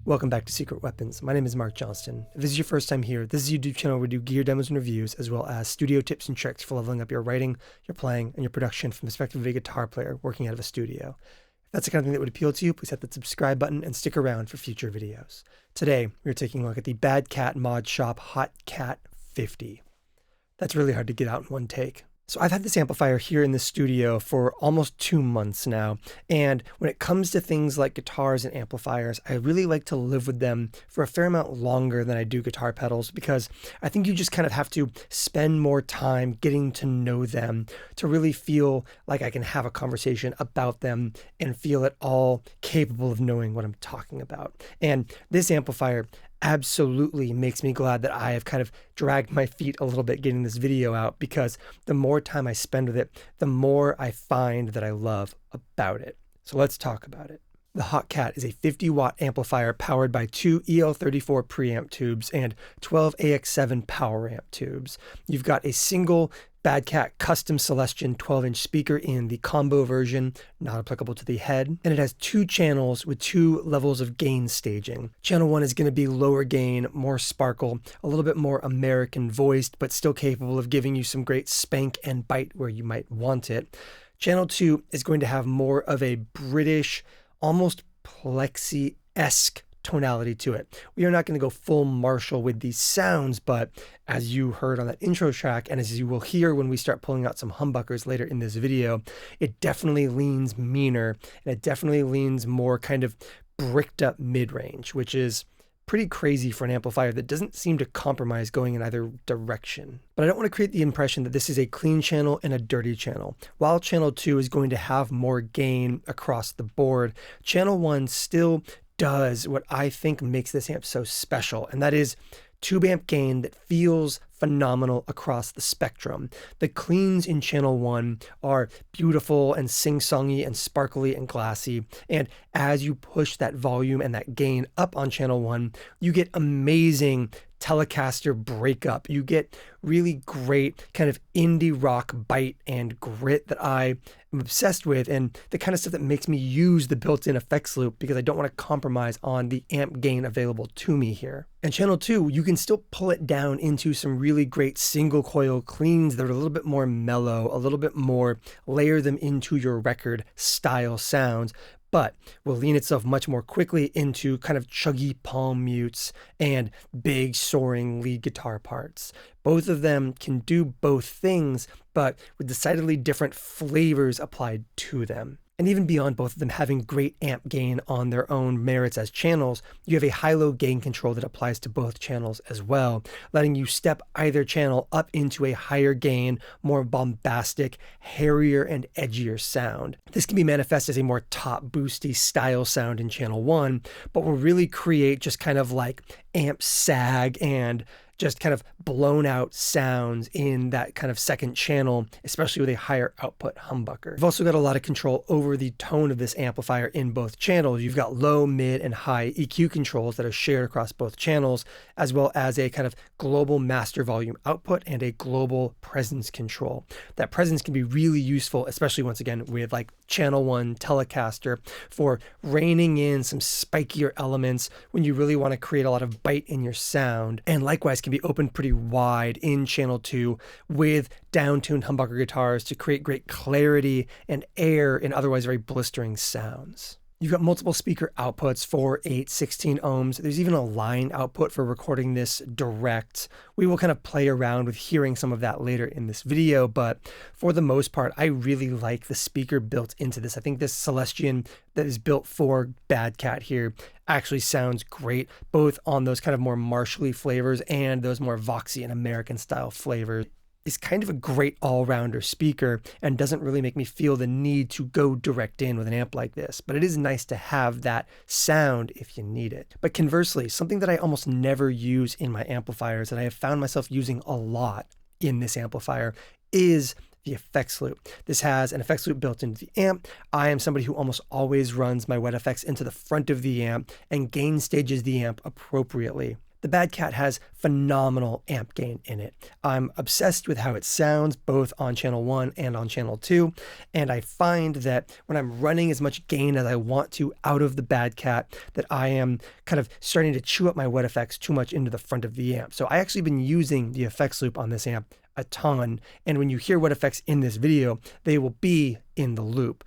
Welcome back to Secret Weapons. My name is Mark Johnston. If this is your first time here, this is a YouTube channel where we do gear demos and reviews, as well as studio tips and tricks for leveling up your writing, your playing, and your production from the perspective of a guitar player working out of a studio. If that's the kind of thing that would appeal to you, please hit the subscribe button and stick around for future videos. Today, we're taking a look at the Bad Cat Mod Shop Hot Cat 50. That's really hard to get out in one take. So I've had this amplifier here in the studio for almost 2 months now, and when it comes to things like guitars and amplifiers, I really like to live with them for a fair amount longer than I do guitar pedals, because I think you just kind of have to spend more time getting to know them to really feel like I can have a conversation about them and feel at all capable of knowing what I'm talking about. And this amplifier absolutely makes me glad that I have kind of dragged my feet a little bit getting this video out, because the more time I spend with it, the more I find that I love about it. So let's talk about it. The Hot Cat is a 50-watt amplifier powered by 2 EL34 preamp tubes and 12 AX7 power amp tubes. You've got a single Bad Cat custom Celestion 12-inch speaker in the combo version, not applicable to the head, and it has 2 channels with 2 levels of gain staging. Channel 1 is going to be lower gain, more sparkle, a little bit more American voiced, but still capable of giving you some great spank and bite where you might want it. Channel 2 is going to have more of a British, almost plexi-esque tonality to it. We are not going to go full Marshall with these sounds, but as you heard on that intro track, and as you will hear when we start pulling out some humbuckers later in this video, it definitely leans meaner, and it definitely leans more kind of bricked up mid-range, which is pretty crazy for an amplifier that doesn't seem to compromise going in either direction. But I don't want to create the impression that this is a clean channel and a dirty channel. While channel 2 is going to have more gain across the board, channel 1 still does what I think makes this amp so special, and that is tube amp gain that feels phenomenal across the spectrum. The cleans in channel 1 are beautiful and sing-songy and sparkly and glassy, and as you push that volume and that gain up on channel 1, you get amazing Telecaster breakup. You get really great kind of indie rock bite and grit that I am obsessed with, and the kind of stuff that makes me use the built-in effects loop because I don't want to compromise on the amp gain available to me here. And channel 2, you can still pull it down into some really great single coil cleans that are a little bit more mellow, a little bit more layer them into your record style sounds, but will lean itself much more quickly into kind of chuggy palm mutes and big soaring lead guitar parts. Both of them can do both things, but with decidedly different flavors applied to them. And even beyond both of them having great amp gain on their own merits as channels, you have a high-low gain control that applies to both channels as well, letting you step either channel up into a higher gain, more bombastic, hairier, and edgier sound. This can be manifest as a more top boosty style sound in channel 1, but will really create just kind of like amp sag and just kind of blown out sounds in that kind of second channel, especially with a higher output humbucker. You've also got a lot of control over the tone of this amplifier in both channels. You've got low, mid, and high EQ controls that are shared across both channels, as well as a kind of global master volume output and a global presence control. That presence can be really useful, especially once again with like channel 1 Telecaster, for reining in some spikier elements when you really want to create a lot of bite in your sound, and likewise can be opened pretty wide in channel 2 with down-tuned humbucker guitars to create great clarity and air in otherwise very blistering sounds. You've got multiple speaker outputs, 4, 8, 16 ohms. There's even a line output for recording this direct. We will kind of play around with hearing some of that later in this video, but for the most part, I really like the speaker built into this. I think this Celestion that is built for Bad Cat here actually sounds great, both on those kind of more martially flavors and those more voxy and American style flavors. Is kind of a great all-rounder speaker and doesn't really make me feel the need to go direct in with an amp like this, but it is nice to have that sound if you need it. But conversely, something that I almost never use in my amplifiers that I have found myself using a lot in this amplifier is the effects loop. This has an effects loop built into the amp. I am somebody who almost always runs my wet effects into the front of the amp and gain stages the amp appropriately. The The Bad Cat has phenomenal amp gain in it. I'm obsessed with how it sounds both on channel 1 and on channel 2, and I find that when I'm running as much gain as I want to out of the Bad Cat, that I am kind of starting to chew up my wet effects too much into the front of the amp. So I actually been using the effects loop on this amp a ton, and when you hear wet effects in this video, they will be in the loop.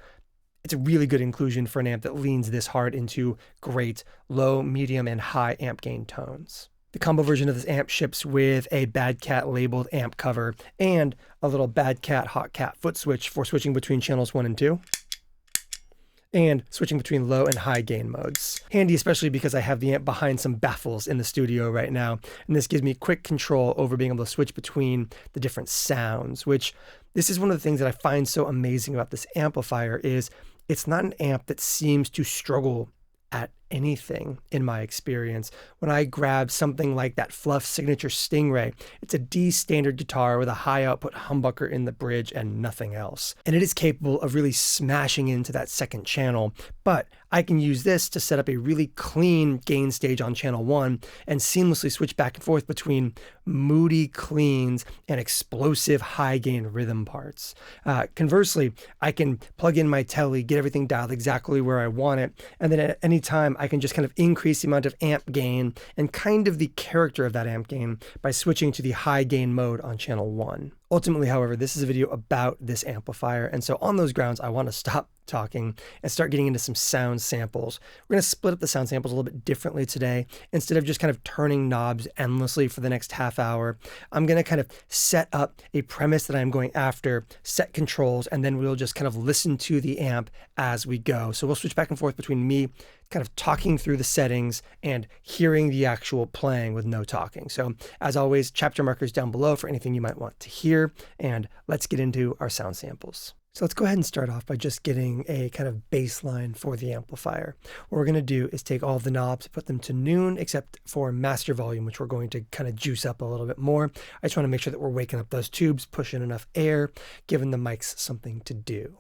It's a really good inclusion for an amp that leans this hard into great low, medium, and high amp gain tones. The combo version of this amp ships with a Bad Cat labeled amp cover and a little Bad Cat Hot Cat foot switch for switching between channels 1 and 2. And switching between low and high gain modes. Handy especially because I have the amp behind some baffles in the studio right now, and this gives me quick control over being able to switch between the different sounds, which this is one of the things that I find so amazing about this amplifier is it's not an amp that seems to struggle at anything in my experience. When I grab something like that Fluff Signature Stingray, it's a D standard guitar with a high output humbucker in the bridge and nothing else. And it is capable of really smashing into that second channel, but I can use this to set up a really clean gain stage on channel 1 and seamlessly switch back and forth between moody cleans and explosive high gain rhythm parts. Conversely, I can plug in my Tele, get everything dialed exactly where I want it, and then at any time I can just kind of increase the amount of amp gain and kind of the character of that amp gain by switching to the high gain mode on channel 1. Ultimately, however, this is a video about this amplifier, and so on those grounds, I want to stop talking and start getting into some sound samples. We're going to split up the sound samples a little bit differently today. Instead of just kind of turning knobs endlessly for the next half hour, I'm going to kind of set up a premise that I'm going after, set controls, and then we'll just kind of listen to the amp as we go. So we'll switch back and forth between me kind of talking through the settings and hearing the actual playing with no talking. So as always, chapter markers down below for anything you might want to hear, and let's get into our sound samples. So let's go ahead and start off by just getting a kind of baseline for the amplifier. What we're going to do is take all of the knobs, put them to noon, except for master volume, which we're going to kind of juice up a little bit more. I just want to make sure that we're waking up those tubes, pushing enough air, giving the mics something to do.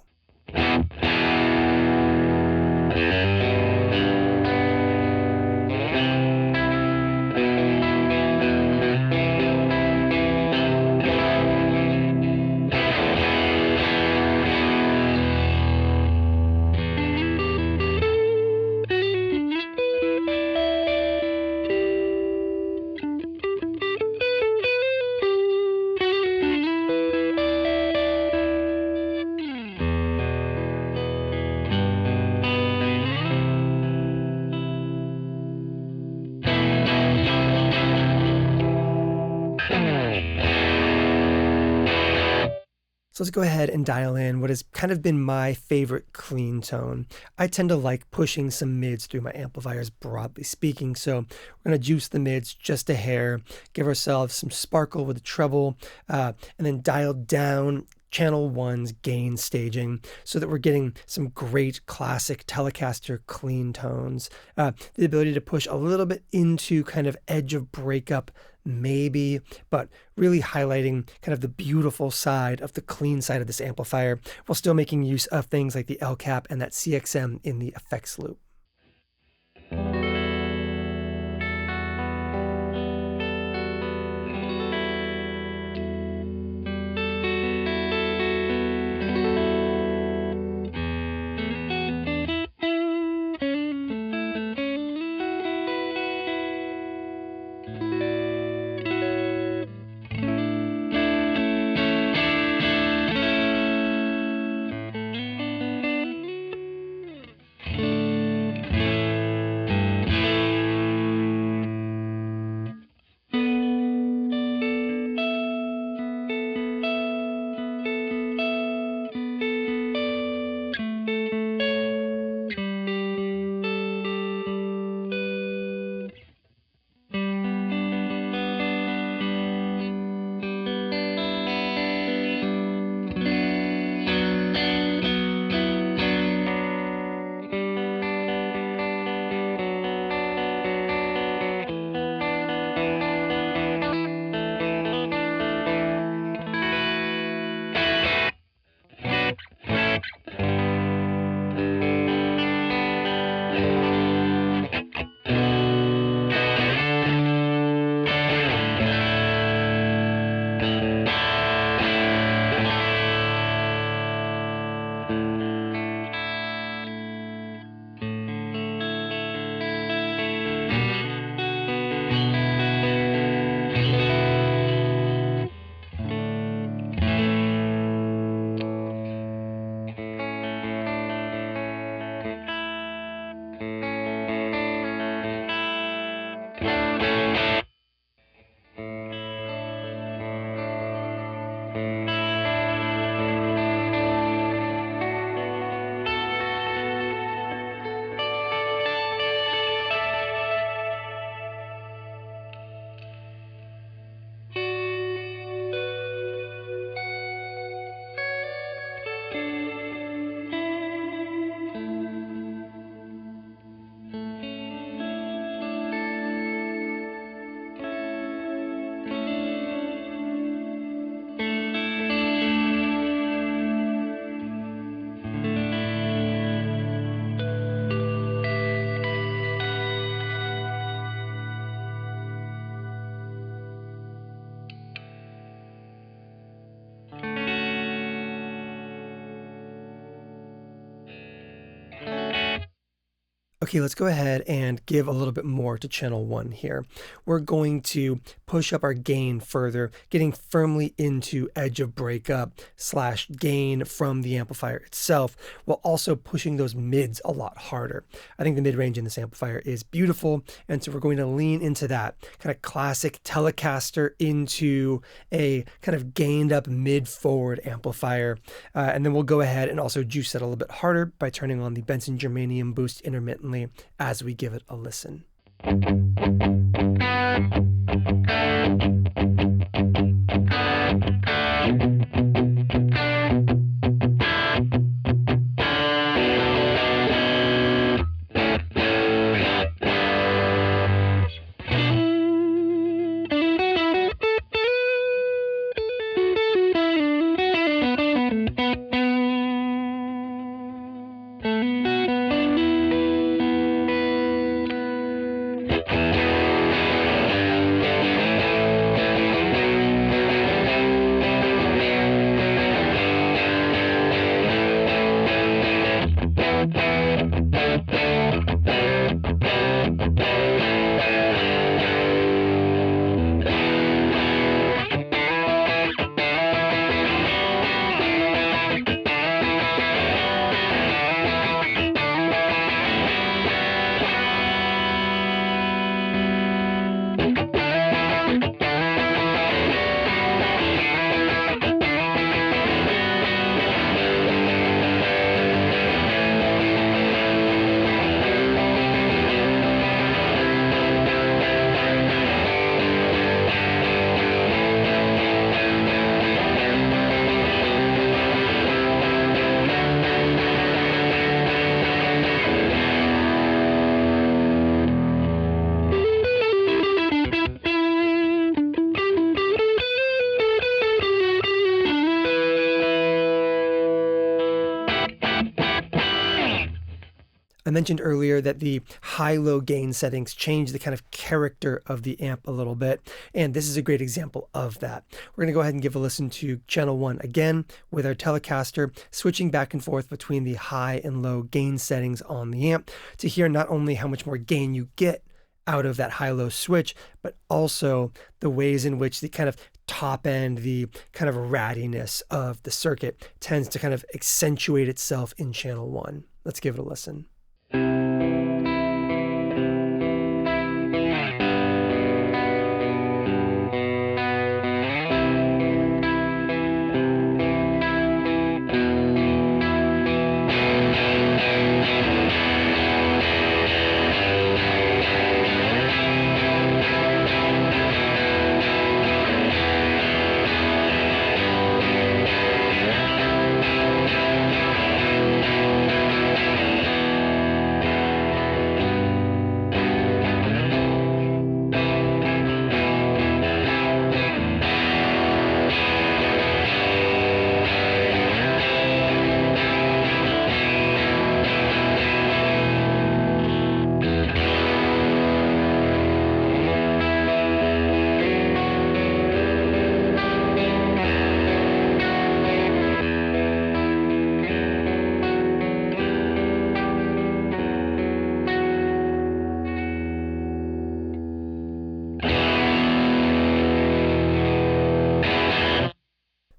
So let's go ahead and dial in what has kind of been my favorite clean tone. I tend to like pushing some mids through my amplifiers, broadly speaking, so we're going to juice the mids just a hair, give ourselves some sparkle with the treble, and then dial down channel 1's gain staging so that we're getting some great classic Telecaster clean tones. The ability to push a little bit into kind of edge of breakup maybe, but really highlighting kind of the beautiful side of the clean side of this amplifier while still making use of things like the L cap and that CXM in the effects loop. Okay, let's go ahead and give a little bit more to channel 1 here. We're going to push up our gain further, getting firmly into edge of breakup / gain from the amplifier itself, while also pushing those mids a lot harder. I think the mid-range in this amplifier is beautiful, and so we're going to lean into that kind of classic Telecaster into a kind of gained up mid-forward amplifier. And then we'll go ahead and also juice that a little bit harder by turning on the Benson Germanium boost intermittently as we give it a listen. I mentioned earlier that the high-low gain settings change the kind of character of the amp a little bit, and this is a great example of that. We're going to go ahead and give a listen to channel 1 again with our Telecaster, switching back and forth between the high and low gain settings on the amp to hear not only how much more gain you get out of that high-low switch, but also the ways in which the kind of top end, the kind of rattiness of the circuit tends to kind of accentuate itself in channel 1. Let's give it a listen.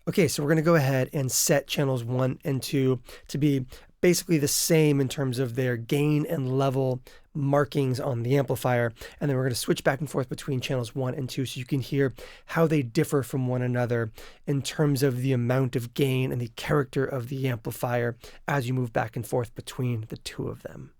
Okay, so we're going to go ahead and set channels 1 and 2 to be basically the same in terms of their gain and level markings on the amplifier. And then we're going to switch back and forth between channels 1 and 2 so you can hear how they differ from one another in terms of the amount of gain and the character of the amplifier as you move back and forth between the two of them.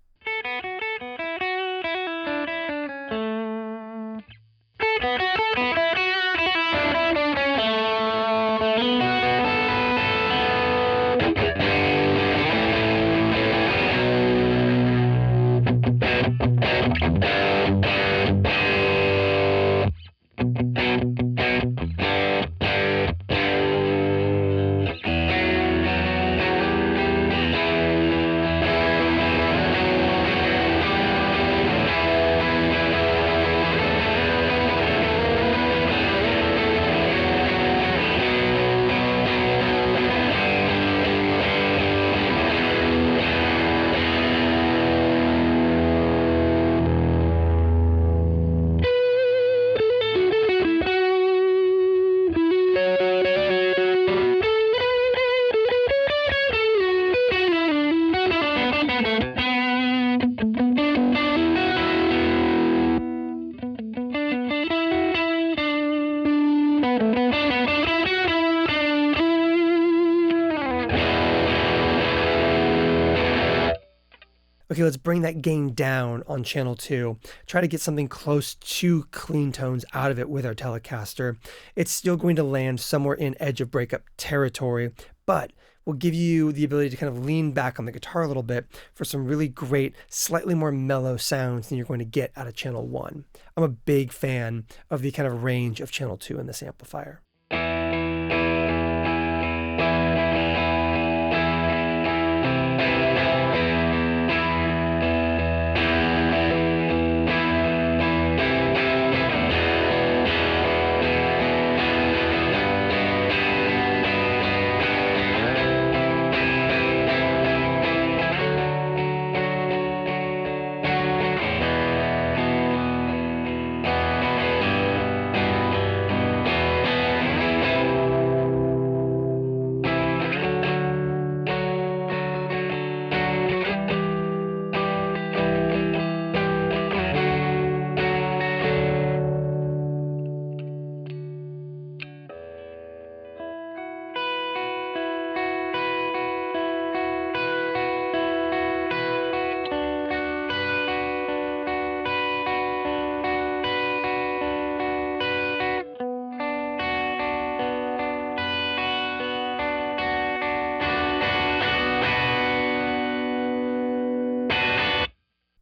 Okay, let's bring that gain down on channel 2. Try to get something close to clean tones out of it with our Telecaster. It's still going to land somewhere in edge of breakup territory, but will give you the ability to kind of lean back on the guitar a little bit for some really great, slightly more mellow sounds than you're going to get out of channel 1. I'm a big fan of the kind of range of channel 2 in this amplifier.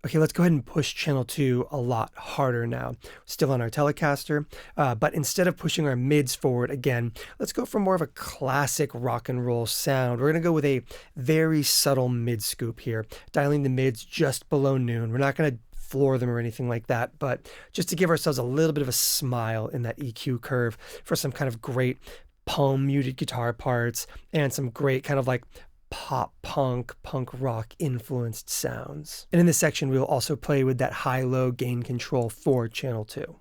Okay, let's go ahead and push channel 2 a lot harder now. Still on our Telecaster, but instead of pushing our mids forward again, let's go for more of a classic rock and roll sound. We're going to go with a very subtle mid scoop here, dialing the mids just below noon. We're not going to floor them or anything like that, but just to give ourselves a little bit of a smile in that EQ curve for some kind of great palm muted guitar parts and some great kind of like pop punk rock influenced sounds. And in this section we will also play with that high-low gain control for channel 2.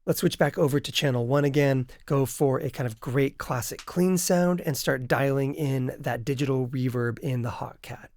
Let's switch back over to channel 1 again, go for a kind of great classic clean sound, and start dialing in that digital reverb in the Hot Cat.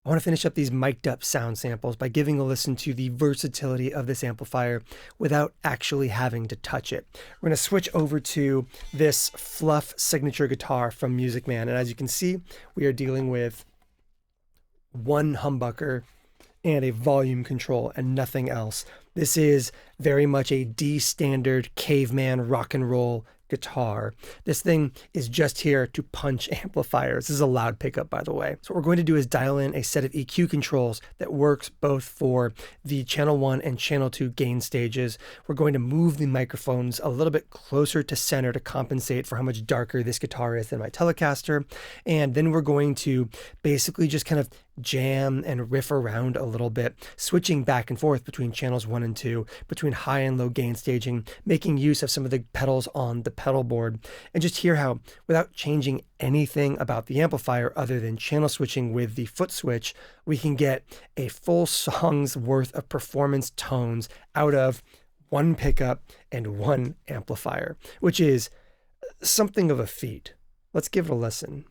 I want to finish up these mic'd up sound samples by giving a listen to the versatility of this amplifier without actually having to touch it. We're going to switch over to this Fluff signature guitar from Music Man, and as you can see, we are dealing with one humbucker and a volume control and nothing else. This is very much a D standard caveman rock and roll guitar. This thing is just here to punch amplifiers. This is a loud pickup, by the way. So what we're going to do is dial in a set of EQ controls that works both for the channel 1 and channel 2 gain stages. We're going to move the microphones a little bit closer to center to compensate for how much darker this guitar is than my Telecaster. And then we're going to basically just kind of jam and riff around a little bit, switching back and forth between channels 1 and 2, between high and low gain staging, making use of some of the pedals on the pedal board, and just hear how, without changing anything about the amplifier other than channel switching with the foot switch, we can get a full song's worth of performance tones out of one pickup and one amplifier, which is something of a feat. Let's give it a listen.